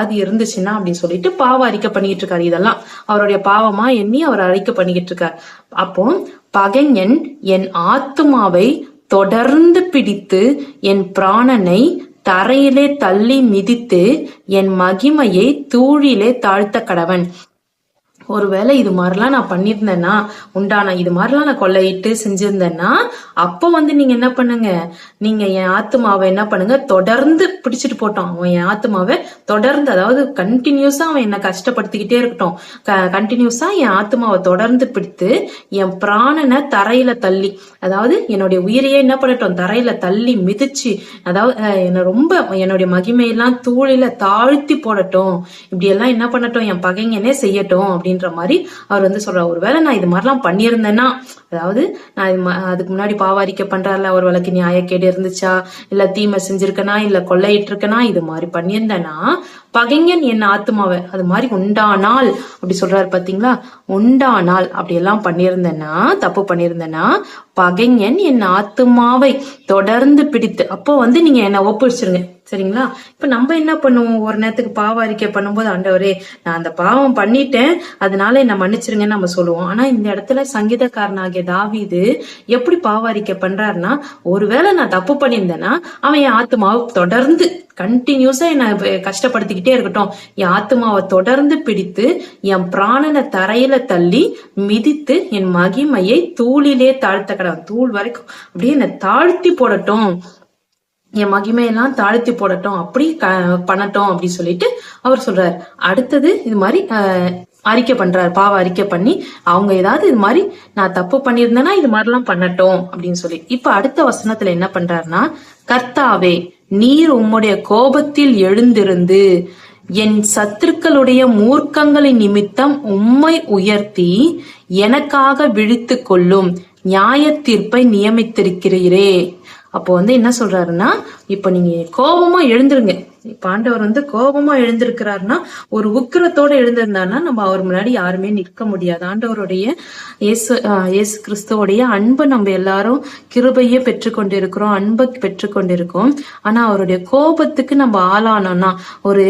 அது இருந்துச்சுன்னா அப்படின்னு சொல்லிட்டு பாவ அறிக்கை பண்ணிட்டு இருக்காரு. இதெல்லாம் அவருடைய பாவமா எண்ணி அவர் அறிக்கை பண்ணிக்கிட்டு இருக்காரு. அப்போ பகைஞன் என் ஆத்துமாவை தொடர்ந்து பிடித்து என் பிராணனை தரையிலே தள்ளி மிதித்து என் மகிமையை தூழிலே தாழ்த்த கடவன். ஒருவேளை இது மாதிரிலாம் நான் பண்ணியிருந்தேன்னா இது மாதிரிலாம் நான் கொள்ளையிட்டு செஞ்சிருந்தேன்னா அப்போ நீங்க என்ன பண்ணுங்க, நீங்க என் ஆத்மாவை என்ன பண்ணுங்க, தொடர்ந்து பிடிச்சிட்டு போட்டோம். அவன் என் ஆத்மாவை தொடர்ந்து, அதாவது கண்டினியூஸா அவன் என்ன கஷ்டப்படுத்திக்கிட்டே இருக்கட்டும், கண்டினியூஸா என் ஆத்மாவை தொடர்ந்து பிடித்து என் பிராணனை தரையில தள்ளி, அதாவது என்னுடைய உயிரையே என்ன பண்ணட்டும், தரையில தள்ளி மிதிச்சு, அதாவது என்ன ரொம்ப என்னுடைய மகிமையெல்லாம் தூளில தாழ்த்தி போடட்டும், இப்படி எல்லாம் என்ன பண்ணட்டும், என் பகைங்கனே செய்யட்டும் அப்படின்ற மாதிரி அவர் சொல்றாரு. ஒருவேளை நான் இது மாதிரிலாம் பண்ணியிருந்தேன்னா, அதாவது நான் அதுக்கு முன்னாடி பாவாரிக்கை பண்றாருல, ஒரு வழக்கு நியாயக்கேடு இருந்துச்சா, இல்ல தீமை செஞ்சிருக்கனா, இல்ல கொள்ளையிட்டு இருக்கனா, இது மாதிரி பண்ணியிருந்தேன்னா பகைஞன் என் ஆத்மாவை அது மாதிரி உண்டானால், அப்படி சொல்றாரு பாத்தீங்களா, உண்டானால் அப்படி எல்லாம் பண்ணியிருந்தேன்னா, தப்பு பண்ணியிருந்தேன்னா பகைஞன் என் ஆத்மாவை தொடர்ந்து பிடித்து, அப்போ நீங்க என்ன ஒப்பிடிச்சிருங்க, சரிங்களா? இப்ப நம்ம என்ன பண்ணுவோம், ஒரு நேரத்துக்கு பாவ அறிக்கை பண்ணும்போது, ஆண்டவரே நான் அந்த பாவம் பண்ணிட்டேன், அதனால என்ன மன்னிச்சிருங்கன்னு நம்ம சொல்லுவோம். ஆனா இந்த இடத்துல சங்கீதக்காரனாகிய தாவீது எப்படி பாவ அறிக்கை பண்றாருன்னா, ஒருவேளை நான் தப்பு பண்ணியிருந்தேன்னா அவன் என் ஆத்மாவை தொடர்ந்து கண்டினியூஸா என்ன கஷ்டப்படுத்திக்கிட்டே இருக்கட்டும், என் ஆத்மாவை தொடர்ந்து பிடித்து என் பிராணனை தரையில தள்ளி மிதித்து என் மகிமையை தூளிலே தாழ்த்த கடவன். தூள் வரைக்கும் அப்படியே என்ன தாழ்த்தி போடட்டும், என் மகிமையெல்லாம் தாழ்த்தி போடட்டும், அப்படி பண்ணட்டும் அப்படி சொல்லிட்டு அவர் சொல்றாரு. அடுத்தது இது மாதிரி அறிக்கை பண்றாரு, பாவ அறிக்கை பண்ணி அவங்க ஏதாவது இது மாதிரி நான் தப்பு பண்ணியிருந்தேன்னா இது மாதிரிலாம் பண்ணட்டும் அப்படின்னு சொல்லி. இப்ப அடுத்த வசனத்துல என்ன பண்றாருன்னா, கர்த்தாவே நீர் உம்முடைய கோபத்தில் எழுந்திருந்து என் சத்துருக்களுடைய மூர்க்கங்களின் நிமித்தம் உம்மை உயர்த்தி எனக்காக விழித்து கொள்ளும் நியாய தீர்ப்பை நியமித்திருக்கிறீரே. அப்போ என்ன சொல்றாருன்னா, இப்ப நீங்க கோபமா எழுந்துருங்க. இப்ப ஆண்டவர் கோபமா எழுந்திருக்கிறாருன்னா, ஒரு உக்கிரத்தோட எழுந்திருந்தாருன்னா நம்ம அவர் முன்னாடி யாருமே நிற்க முடியாது. ஆண்டவருடைய இயேசு கிறிஸ்துவோடைய அன்பை நம்ம எல்லாரும் கிருபையே பெற்றுக்கொண்டிருக்கிறோம், அன்பை பெற்றுக்கொண்டிருக்கோம். ஆனா அவருடைய கோபத்துக்கு நம்ம ஆளானோம்னா, ஒரு